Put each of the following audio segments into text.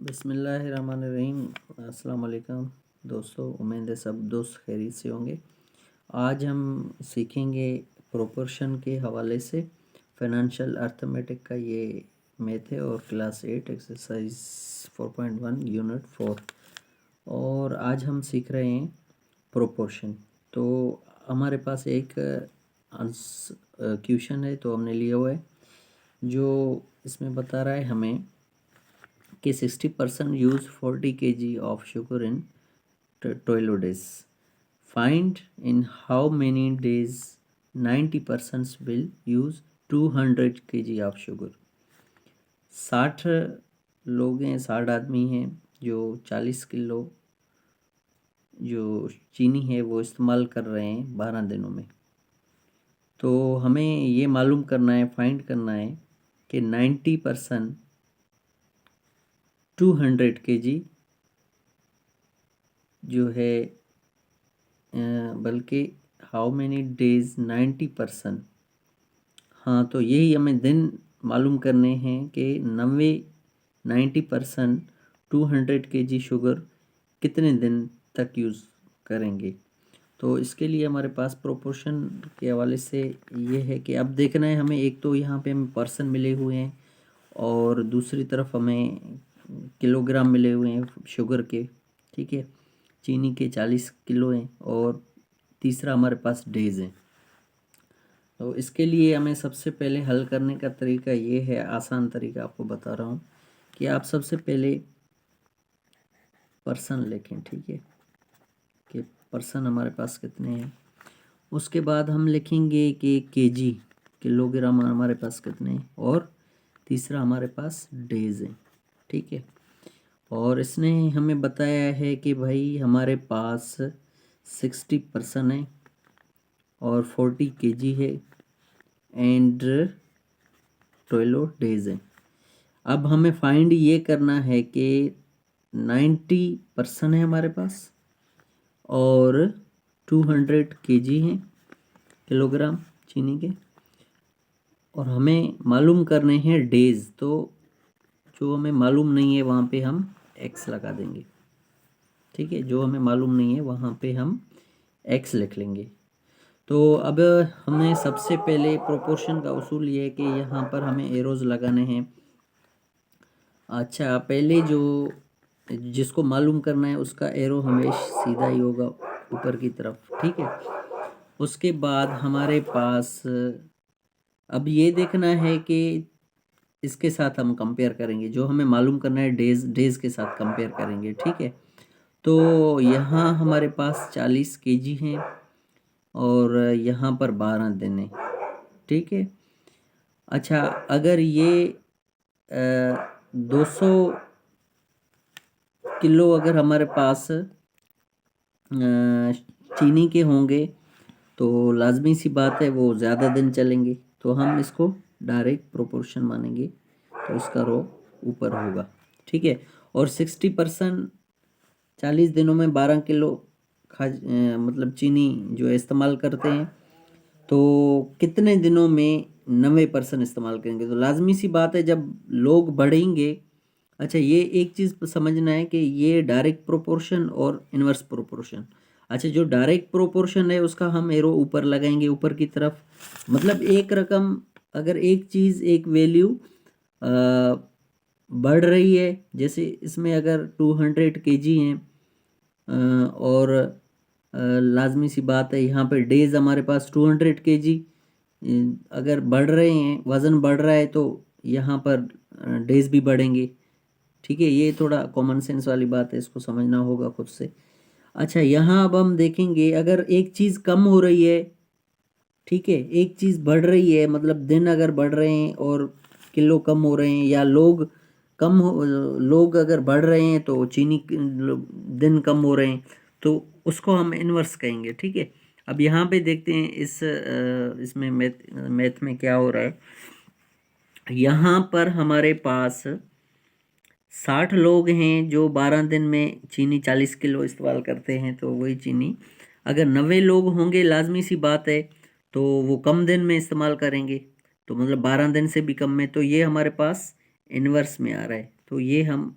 बिस्मिल्लाहिर्रहमानिर्रहीम। अस्सलाम वालेकुम दोस्तों, उम्मीद है सब दोस्त खैरियत से होंगे। आज हम सीखेंगे प्रोपोर्शन के हवाले से फाइनेंशियल अर्थमेटिक का ये मैथ है और क्लास 8 एक्सरसाइज 4.1 यूनिट 4। और आज हम सीख रहे हैं प्रोपोर्शन। तो हमारे पास एक क्वेश्चन है तो हमने लिया हुआ है जो इसमें बता रहा है हमें कि 60% use 40 kg of sugar in 12 days. Find in how many days 90% will use 200 kg of sugar. 60 लोग हैं, 60 आदमी हैं जो 40 किलो जो चीनी है वो इस्तेमाल कर रहे हैं 12 दिनों में। तो हमें ये मालूम करना है, फाइंड करना है कि 90% 200 kg जो है, बल्कि हाउ मैनी डेज 90%। हाँ, तो यही हमें दिन मालूम करने हैं कि 90% 200 kg शुगर कितने दिन तक यूज़ करेंगे। तो इसके लिए हमारे पास प्रोपोर्शन के हवाले से ये है कि अब देखना है हमें, एक तो यहाँ पे हमें पर्सन मिले हुए हैं और दूसरी तरफ हमें किलोग्राम मिले हुए हैं शुगर के, ठीक है। चीनी के 40 किलो हैं और तीसरा हमारे पास डेज हैं। तो इसके लिए हमें सबसे पहले हल करने का तरीका ये है, आसान तरीका आपको बता रहा हूँ कि आप सबसे पहले पर्सन लिखें, ठीक है, कि पर्सन हमारे पास कितने हैं। उसके बाद हम लिखेंगे कि केजी, किलोग्राम हमारे पास कितने हैं, और तीसरा हमारे पास डेज हैं, ठीक है। और इसने हमें बताया है कि भाई हमारे पास 60% है और 40 kg है एंड 12 डेज है। अब हमें फाइंड ये करना है कि 90% है हमारे पास और 200 kg हैं, किलोग्राम चीनी के, और हमें मालूम करने हैं डेज। तो जो हमें मालूम नहीं है वहाँ पे हम एक्स लगा देंगे, ठीक है। जो हमें मालूम नहीं है वहाँ पे हम एक्स लिख लेंगे। तो अब हमें सबसे पहले प्रोपोर्शन का उसूल ये है कि यहाँ पर हमें एरोज लगाने हैं। अच्छा, पहले जो जिसको मालूम करना है उसका एरो हमेशा सीधा ही होगा ऊपर की तरफ, ठीक है। उसके बाद हमारे पास अब ये देखना है कि इसके साथ हम कंपेयर करेंगे, जो हमें मालूम करना है डेज के साथ कंपेयर करेंगे, ठीक है। तो यहाँ हमारे पास 40 kg हैं और यहाँ पर 12 दिन है, ठीक है। अच्छा, अगर ये 200 किलो अगर हमारे पास चीनी के होंगे तो लाजमी सी बात है वो ज़्यादा दिन चलेंगे, तो हम इसको डायरेक्ट प्रोपोर्शन मानेंगे, तो इसका रो ऊपर होगा, ठीक है। और 60% 40 दिनों में 12 किलो मतलब चीनी जो है इस्तेमाल करते हैं, तो कितने दिनों में 90% इस्तेमाल करेंगे। तो लाजमी सी बात है जब लोग बढ़ेंगे। अच्छा, ये एक चीज़ समझना है कि ये डायरेक्ट प्रोपोर्शन और इन्वर्स प्रोपोर्शन। अच्छा, जो डायरेक्ट प्रोपोर्शन है उसका हम एरो ऊपर लगाएंगे ऊपर की तरफ, मतलब एक रकम अगर एक चीज़ एक वैल्यू बढ़ रही है, जैसे इसमें अगर 200 kg हैं और लाजमी सी बात है यहाँ पर डेज हमारे पास 200 kg अगर बढ़ रहे हैं, वज़न बढ़ रहा है तो यहाँ पर डेज भी बढ़ेंगे, ठीक है। ये थोड़ा कॉमन सेंस वाली बात है, इसको समझना होगा खुद से। अच्छा, यहाँ अब हम देखेंगे अगर एक चीज़ कम हो रही है, ठीक है, एक चीज़ बढ़ रही है, मतलब दिन अगर बढ़ रहे हैं और किलो कम हो रहे हैं, या लोग अगर बढ़ रहे हैं तो चीनी दिन कम हो रहे हैं, तो उसको हम इन्वर्स कहेंगे, ठीक है। अब यहाँ पे देखते हैं इसमें मैथ में क्या हो रहा है। यहाँ पर हमारे पास 60 लोग हैं जो 12 दिन में चीनी 40 किलो इस्तेमाल करते हैं, तो वही चीनी अगर 90 लोग होंगे लाजमी सी बात है तो वो कम दिन में इस्तेमाल करेंगे, तो मतलब 12 दिन से भी कम में, तो ये हमारे पास इन्वर्स में आ रहा है, तो ये हम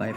5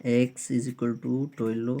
x is equal to 12،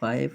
5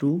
2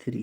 3،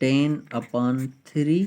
10/3،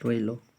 12،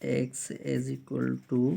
x is equal to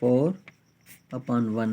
4/1،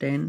10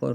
4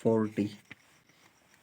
40۔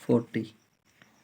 40،